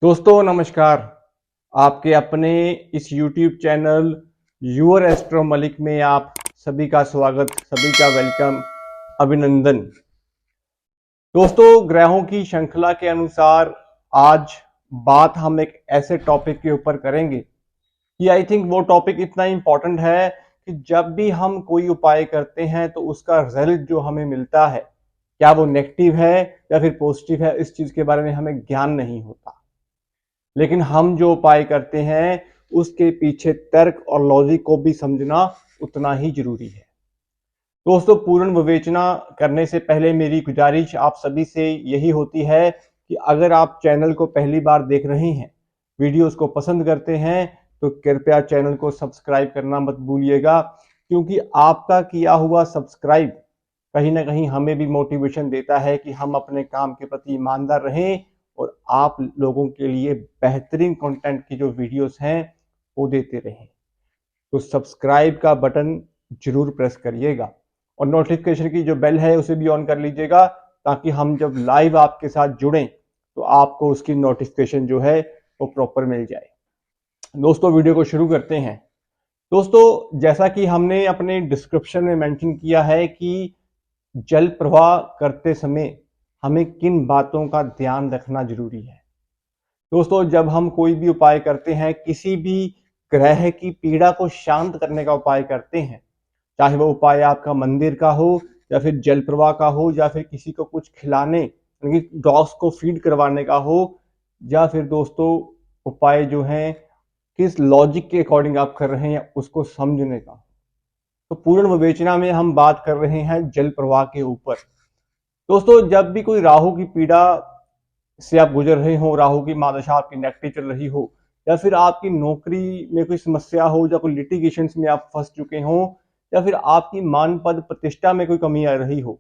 दोस्तों नमस्कार। आपके अपने इस YouTube channel your astro Malik में आप सभी का स्वागत, सभी का वेलकम, अभिनंदन। दोस्तों ग्रहों की श्रृंखला के अनुसार आज बात हम एक ऐसे टॉपिक के ऊपर करेंगे कि आई थिंक वो टॉपिक इतना इम्पोर्टेंट है कि जब भी हम कोई उपाय करते हैं तो उसका रिजल्ट जो हमें मिलता है, क्या वो नेगेटिव है या फिर पॉजिटिव है, इस चीज के बारे में हमें ज्ञान नहीं होता। लेकिन हम जो उपाय करते हैं उसके पीछे तर्क और लॉजिक को भी समझना उतना ही जरूरी है। दोस्तों पूर्ण विवेचना करने से पहले मेरी गुजारिश आप सभी से यही होती है कि अगर आप चैनल को पहली बार देख रहे हैं, वीडियोस को पसंद करते हैं, तो कृपया चैनल को सब्सक्राइब करना मत भूलिएगा, क्योंकि आपका किया हुआ सब्सक्राइब कहीं ना कहीं हमें भी मोटिवेशन देता है कि हम अपने काम के प्रति ईमानदार रहें और आप लोगों के लिए बेहतरीन कंटेंट की जो वीडियोस हैं वो देते रहें। तो सब्सक्राइब का बटन जरूर प्रेस करिएगा और नोटिफिकेशन की जो बेल है उसे भी ऑन कर लीजिएगा, ताकि हम जब लाइव आपके साथ जुड़ें तो आपको उसकी नोटिफिकेशन जो है वो प्रॉपर मिल जाए। दोस्तों वीडियो को शुरू करते हैं। दोस्तों जैसा कि हमने अपने डिस्क्रिप्शन में मेंशन किया है कि जल प्रवाह करते समय हमें किन बातों का ध्यान रखना जरूरी है। दोस्तों जब हम कोई भी उपाय करते हैं, किसी भी ग्रह की पीड़ा को शांत करने का उपाय करते हैं, चाहे वो उपाय आपका मंदिर का हो या फिर जल प्रवाह का हो या फिर किसी को कुछ खिलाने यानी डॉग्स को फीड करवाने का हो, या फिर दोस्तों उपाय जो हैं किस लॉजिक के अकॉर्डिंग आप कर रहे हैं उसको समझने का, तो पूर्ण विवेचना में हम बात कर रहे हैं जल प्रवाह के ऊपर। दोस्तों जब भी कोई राहु की पीड़ा से आप गुजर रहे हो, राहु की महादशा आपकी नेगेटिव चल रही हो, या फिर आपकी नौकरी में कोई समस्या हो, या कोई लिटिगेशन में आप फंस चुके हो, या फिर आपकी मान पद प्रतिष्ठा में कोई कमी आ रही हो,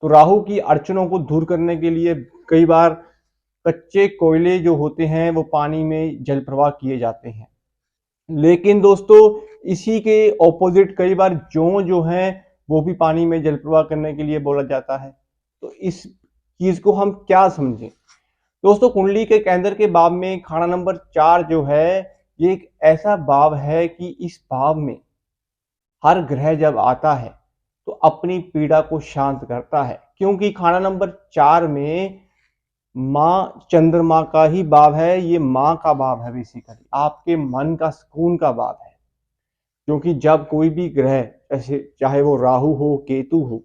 तो राहु की अड़चनों को दूर करने के लिए कई बार कच्चे कोयले जो होते हैं वो पानी में जल प्रवाह किए जाते हैं। लेकिन दोस्तों इसी के ऑपोजिट कई बार जौ जो है वो भी पानी में जल प्रवाह करने के लिए बोला जाता है। तो इस चीज को हम क्या समझें। दोस्तों कुंडली के केंद्र के भाव में खाना नंबर 4 जो है, ये एक ऐसा भाव है कि इस भाव में हर ग्रह जब आता है तो अपनी पीड़ा को शांत करता है, क्योंकि खाना नंबर 4 में माँ चंद्रमा का ही भाव है। ये माँ का भाव है, बेसिकली आपके मन का सुकून का भाव है। क्योंकि जब कोई भी ग्रह ऐसे चाहे वो राहु हो, केतु हो,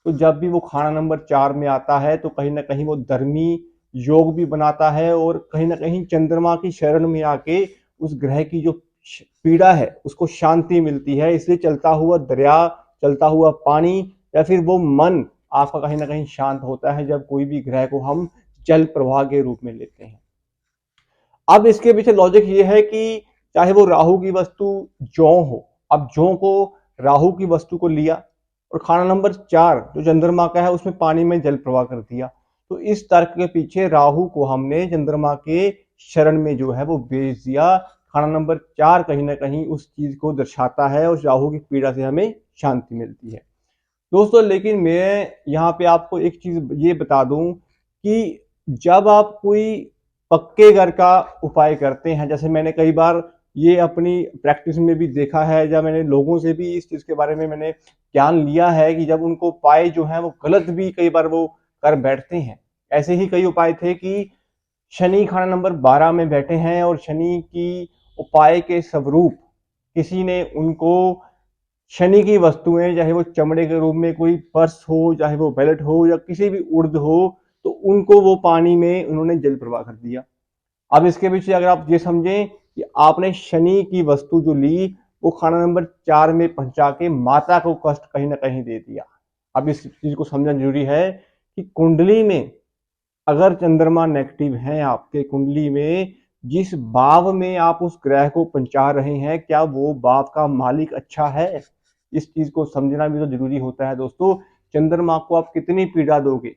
तो जब भी वो खाना नंबर 4 में आता है तो कहीं ना कहीं वो धर्मी योग भी बनाता है और कहीं ना कहीं चंद्रमा की शरण में आके उस ग्रह की जो पीड़ा है उसको शांति मिलती है। इसलिए चलता हुआ दरिया, चलता हुआ पानी, या फिर वो मन आपका कहीं ना कहीं शांत होता है जब कोई भी ग्रह को हम जल प्रवाह के रूप में लेते हैं। अब इसके पीछे लॉजिक ये है कि चाहे वो राहु की वस्तु जौ हो, अब जौ को राहु की वस्तु को लिया और खाना नंबर 4 जो चंद्रमा का है उसमें पानी में जल प्रवाह कर दिया, तो इस तर्क के पीछे राहु को हमने चंद्रमा के शरण में जो है वो भेज दिया। खाना नंबर 4 कहीं ना कहीं उस चीज को दर्शाता है और राहु की पीड़ा से हमें शांति मिलती है। दोस्तों लेकिन मैं यहाँ पे आपको एक चीज ये बता दूं कि जब आप कोई पक्के घर का उपाय करते हैं, जैसे मैंने कई बार ये अपनी प्रैक्टिस में भी देखा है, जब मैंने लोगों से भी इस चीज के बारे में मैंने ज्ञान लिया है कि जब उनको उपाय जो है वो गलत भी कई बार वो कर बैठते हैं। ऐसे ही कई उपाय थे कि शनि खाना नंबर 12 में बैठे हैं और शनि की उपाय के स्वरूप किसी ने उनको शनि की वस्तुएं, चाहे वो चमड़े के रूप में कोई पर्स हो, चाहे वो बेल्ट हो या किसी भी उर्द हो, तो उनको वो पानी में उन्होंने जल प्रवाह कर दिया। अब इसके पीछे अगर आप ये समझें कि आपने शनि की वस्तु जो ली वो खाना नंबर 4 में पहुंचा के माता को कष्ट कहीं ना कहीं दे दिया। अब इस चीज को समझना जरूरी है कि कुंडली में अगर चंद्रमा नेगेटिव है, आपके कुंडली में जिस भाव में आप उस ग्रह को पहुंचा रहे हैं, क्या वो भाव का मालिक अच्छा है, इस चीज को समझना भी तो जरूरी होता है। दोस्तों चंद्रमा को आप कितनी पीड़ा दोगे।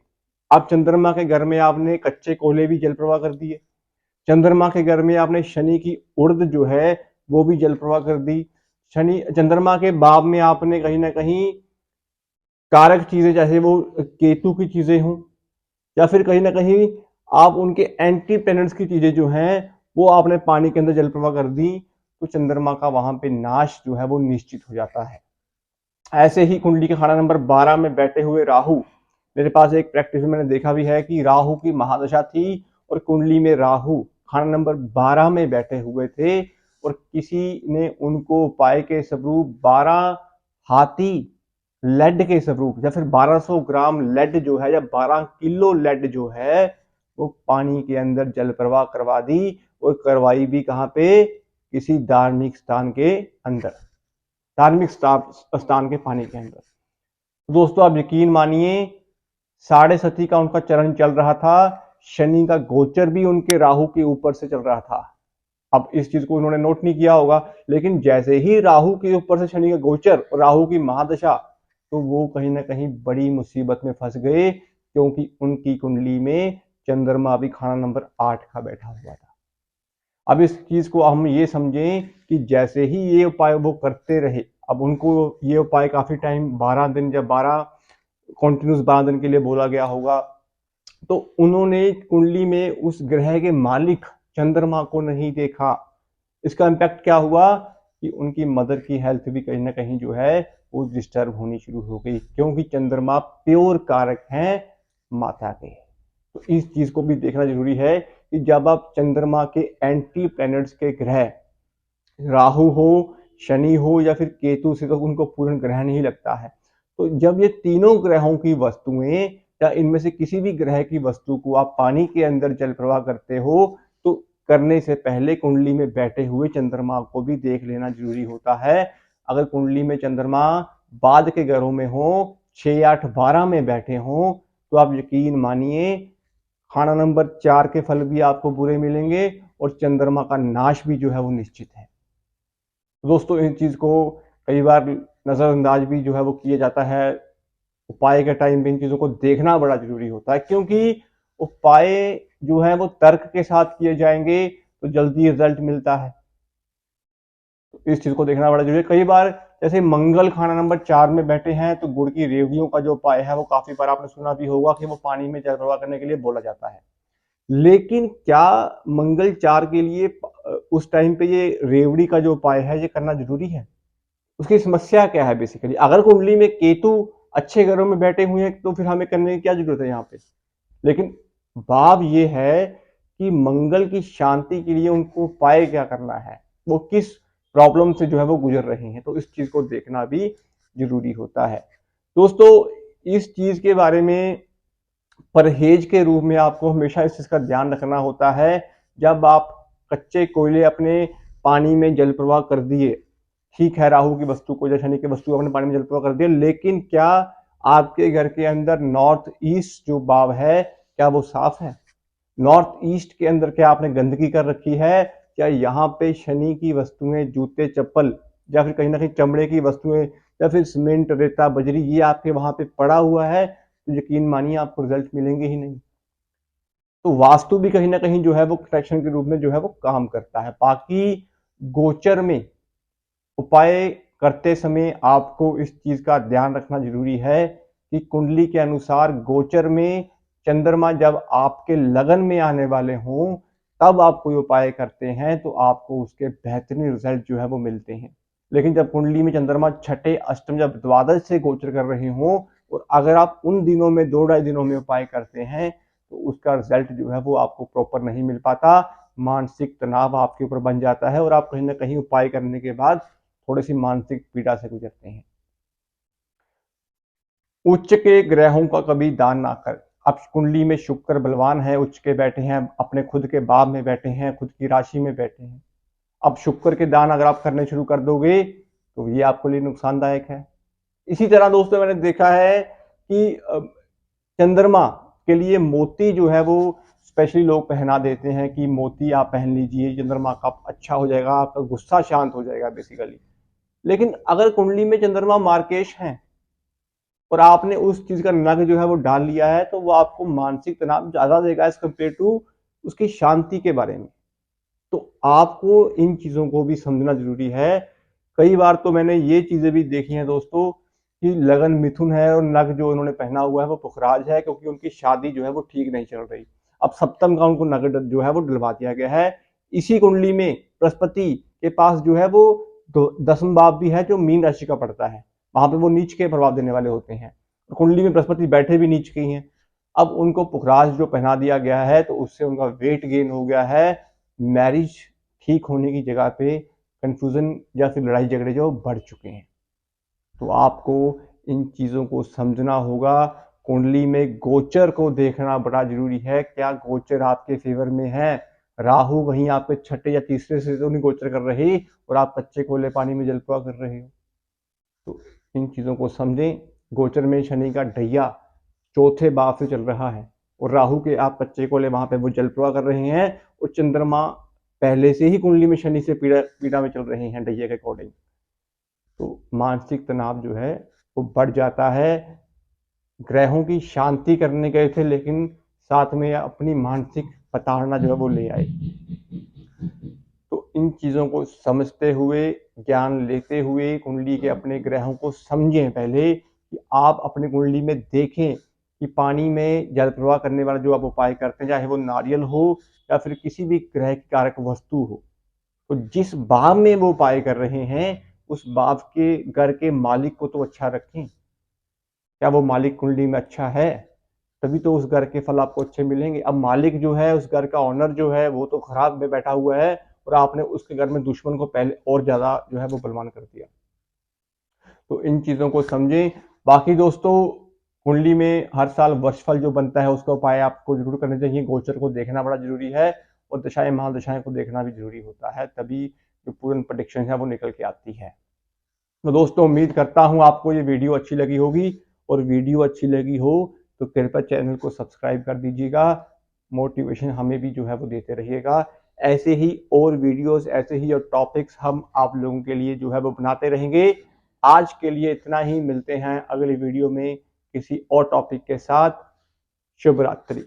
आप चंद्रमा के घर में आपने कच्चे कोयले भी जल प्रवाह कर दिए, चंद्रमा के घर में आपने शनि की उर्द जो है वो भी जल प्रवाह कर दी, शनि चंद्रमा के भाव में आपने कहीं ना कहीं कारक चीजें चाहे वो केतु की चीजें हों या फिर कहीं ना कहीं आप उनके एंटी प्लैनेट्स की चीजें जो हैं वो आपने पानी के अंदर जल प्रवाह कर दी, तो चंद्रमा का वहां पे नाश जो है वो निश्चित हो जाता है। ऐसे ही कुंडली के खाना नंबर 12 में बैठे हुए राहु, मेरे पास एक प्रैक्टिस में मैंने देखा भी है कि राहु की महादशा थी और कुंडली में राहु खाना नंबर 12 में बैठे हुए थे, और किसी ने उनको उपाय के स्वरूप 12 हाथी लेड के स्वरूप या फिर 1200 ग्राम लेड जो है या 12 किलो लेड जो है वो पानी के अंदर जल प्रवाह करवा दी, और करवाई भी कहां पे, किसी धार्मिक स्थान के अंदर, धार्मिक स्थान के पानी के अंदर। तो दोस्तों आप यकीन मानिए, साढ़े सती का उनका चरण चल रहा था, शनि का गोचर भी उनके राहु के ऊपर से चल रहा था। अब इस चीज को उन्होंने नोट नहीं किया होगा, लेकिन जैसे ही राहु के ऊपर से शनि का गोचर और राहु की महादशा, तो वो कहीं ना कहीं बड़ी मुसीबत में फंस गए, क्योंकि उनकी कुंडली में चंद्रमा भी खाना नंबर 8 का बैठा हुआ था। अब इस चीज को हम ये समझें कि जैसे ही ये उपाय वो करते रहे, अब उनको ये उपाय काफी टाइम 12 दिन या 12 कॉन्टिन्यूस 12 दिन के लिए बोला गया होगा, तो उन्होंने कुंडली में उस ग्रह के मालिक चंद्रमा को नहीं देखा। इसका इम्पैक्ट क्या हुआ कि उनकी मदर की हेल्थ भी कहीं ना कहीं जो है वो डिस्टर्ब होनी शुरू हो गई, क्योंकि चंद्रमा प्योर कारक हैं माता के। तो इस चीज को भी देखना जरूरी है कि जब आप चंद्रमा के एंटी प्लैनेट्स के ग्रह राहु हो, शनि हो या फिर केतु से, तो उनको पूर्ण ग्रह नहीं लगता है। तो जब ये तीनों ग्रहों की वस्तुएं या इनमें से किसी भी ग्रह की वस्तु को आप पानी के अंदर जल प्रवाह करते हो, तो करने से पहले कुंडली में बैठे हुए चंद्रमा को भी देख लेना जरूरी होता है। अगर कुंडली में चंद्रमा बाद के ग्रहों में हो, 6, 8, 12 में बैठे हो, तो आप यकीन मानिए खाना नंबर 4 के फल भी आपको बुरे मिलेंगे और चंद्रमा का नाश भी जो है वो निश्चित है। दोस्तों इन चीज को कई बार नजरअंदाज भी जो है वो किया जाता है। उपाय के टाइम पे इन चीजों को देखना बड़ा जरूरी होता है, क्योंकि उपाय जो है वो तर्क के साथ किए जाएंगे तो जल्दी रिजल्ट मिलता है। तो इस चीज को देखना बड़ा जरूरी है। कई बार जैसे मंगल खाना नंबर 4 में बैठे हैं, तो गुड़ की रेवड़ियों का जो उपाय है वो काफी बार आपने सुना भी होगा कि वो पानी में जल प्रवाह करने के लिए बोला जाता है। लेकिन क्या मंगल 4 के लिए उस टाइम पे ये रेवड़ी का जो उपाय है ये करना जरूरी है? उसकी समस्या क्या है बेसिकली? अगर कुंडली में केतु अच्छे घरों में बैठे हुए हैं तो फिर हमें करने की क्या जरूरत है यहाँ पे? लेकिन भाव ये है कि मंगल की शांति के लिए उनको उपाय क्या करना है, वो किस प्रॉब्लम से जो है वो गुजर रहे हैं, तो इस चीज को देखना भी जरूरी होता है। दोस्तों इस चीज के बारे में परहेज के रूप में आपको हमेशा इस चीज का ध्यान रखना होता है। जब आप कच्चे कोयले अपने पानी में जल प्रवाह कर दिए, ठीक है राहु की वस्तु को या शनि की वस्तु को अपने पानी में जल प्रवाह कर दिया, लेकिन क्या आपके घर के अंदर नॉर्थ ईस्ट जो भाव है क्या वो साफ है? नॉर्थ ईस्ट के अंदर क्या आपने गंदगी कर रखी है? क्या यहाँ पे शनि की वस्तुएं, जूते चप्पल या फिर कहीं ना कहीं चमड़े की वस्तुएं या फिर सीमेंट रेता बजरी ये आपके वहां पे पड़ा हुआ है, तो यकीन मानिए आपको रिजल्ट मिलेंगे ही नहीं। तो वास्तु भी कहीं ना कहीं जो है वो प्रोटेक्शन के रूप में जो है वो काम करता है। बाकी गोचर में उपाय करते समय आपको इस चीज का ध्यान रखना जरूरी है कि कुंडली के अनुसार गोचर में चंद्रमा जब आपके लगन में आने वाले हों, तब आप कोई उपाय करते हैं तो आपको उसके बेहतरीन रिजल्ट जो है वो मिलते हैं। लेकिन जब कुंडली में चंद्रमा छठे अष्टम जब द्वादश से गोचर कर रहे हों, और अगर आप उन दिनों में 2-2.5 दिनों में उपाय करते हैं, तो उसका रिजल्ट जो है वो आपको प्रॉपर नहीं मिल पाता। मानसिक तनाव आपके ऊपर बन जाता है और आप कहीं ना कहीं उपाय करने के बाद थोड़ी सी मानसिक पीड़ा से गुजरते हैं। उच्च के ग्रहों का कभी दान ना कर। अब कुंडली में शुक्र बलवान है, उच्च के बैठे हैं, अपने खुद के भाव में बैठे हैं, खुद की राशि में बैठे हैं। अब शुक्र के दान अगर आप करने शुरू कर दोगे तो ये आपके लिए नुकसानदायक है। इसी तरह दोस्तों मैंने देखा है कि चंद्रमा के लिए मोती जो है वो स्पेशली लोग पहना देते हैं कि मोती आप पहन लीजिए, चंद्रमा का अच्छा हो जाएगा, आपका गुस्सा शांत हो जाएगा बेसिकली। लेकिन अगर कुंडली में चंद्रमा मार्केश है और आपने उस चीज का नग जो है वो डाल लिया है, तो वो आपको मानसिक तनाव ज्यादा देगा एज कम्पेयर टू उसकी शांति के बारे में। तो आपको इन चीजों को भी समझना जरूरी है। कई बार तो मैंने ये चीजें भी देखी हैं दोस्तों कि लगन मिथुन है और नग जो उन्होंने पहना हुआ है वो पुखराज है, क्योंकि उनकी शादी जो है वो ठीक नहीं चल रही। अब सप्तम का उनको नगर जो है वो डलवा दिया गया है। इसी कुंडली में बृहस्पति के पास जो है वो दसम भाव भी है जो मीन राशि का पड़ता है, वहां पे वो नीच के प्रभाव देने वाले होते हैं। कुंडली में बृहस्पति बैठे भी नीच के ही हैं। अब उनको पुखराज जो पहना दिया गया है तो उससे उनका वेट गेन हो गया है। मैरिज ठीक होने की जगह पे कंफ्यूजन या फिर लड़ाई झगड़े जो बढ़ चुके हैं। तो आपको इन चीज़ों को समझना होगा। कुंडली में गोचर को देखना बड़ा जरूरी है, क्या गोचर आपके फेवर में है। राहु वहीं आपके छठे या तीसरे से तो नहीं गोचर कर रहे और आप कच्चे कोले पानी में जलपुआ कर रहे हो। तो इन चीज़ों को समझें। गोचर में शनि का ढैया चौथे भाव से चल रहा है और राहु के आप कच्चे कोले वहां पे वो जलपुआ कर रहे हैं और चंद्रमा पहले से ही कुंडली में शनि से पीड़ा पीड़ा में चल रहे हैं ढैया के अकॉर्डिंग। तो मानसिक तनाव जो है वो बढ़ जाता है। ग्रहों की शांति करने गए थे लेकिन साथ में अपनी मानसिक प्रताड़ना जो है वो ले आए। तो इन चीज़ों को समझते हुए, ज्ञान लेते हुए कुंडली के अपने ग्रहों को समझें पहले कि आप अपनी कुंडली में देखें कि पानी में जल प्रवाह करने वाला जो आप उपाय करते हैं, चाहे वो नारियल हो या फिर किसी भी ग्रह की कारक वस्तु हो, तो जिस भाव में वो उपाय कर रहे हैं उस भाव के घर के मालिक को तो अच्छा रखें। क्या वो मालिक कुंडली में अच्छा है? तभी तो उस घर के फल आपको अच्छे मिलेंगे। अब मालिक जो है, उस घर का ओनर जो है, वो तो खराब में बैठा हुआ है और आपने उसके घर में दुश्मन को पहले और ज्यादा जो है वो बलवान कर दिया। तो इन चीजों को समझें। बाकी दोस्तों, कुंडली में हर साल वर्षफल जो बनता है उसका उपाय आपको जरूर करना चाहिए। गोचर को देखना बड़ा जरूरी है और दशाएं महादशाएं को देखना भी जरूरी होता है, तभी जो पूर्ण प्रेडिक्शन है वो निकल के आती है। तो दोस्तों, उम्मीद करता हूँ आपको ये वीडियो अच्छी लगी होगी और वीडियो अच्छी लगी हो तो कृपया चैनल को सब्सक्राइब कर दीजिएगा। मोटिवेशन हमें भी जो है वो देते रहिएगा। ऐसे ही और वीडियोस, ऐसे ही और टॉपिक्स हम आप लोगों के लिए जो है वो बनाते रहेंगे। आज के लिए इतना ही, मिलते हैं अगली वीडियो में किसी और टॉपिक के साथ। शुभ रात्रि।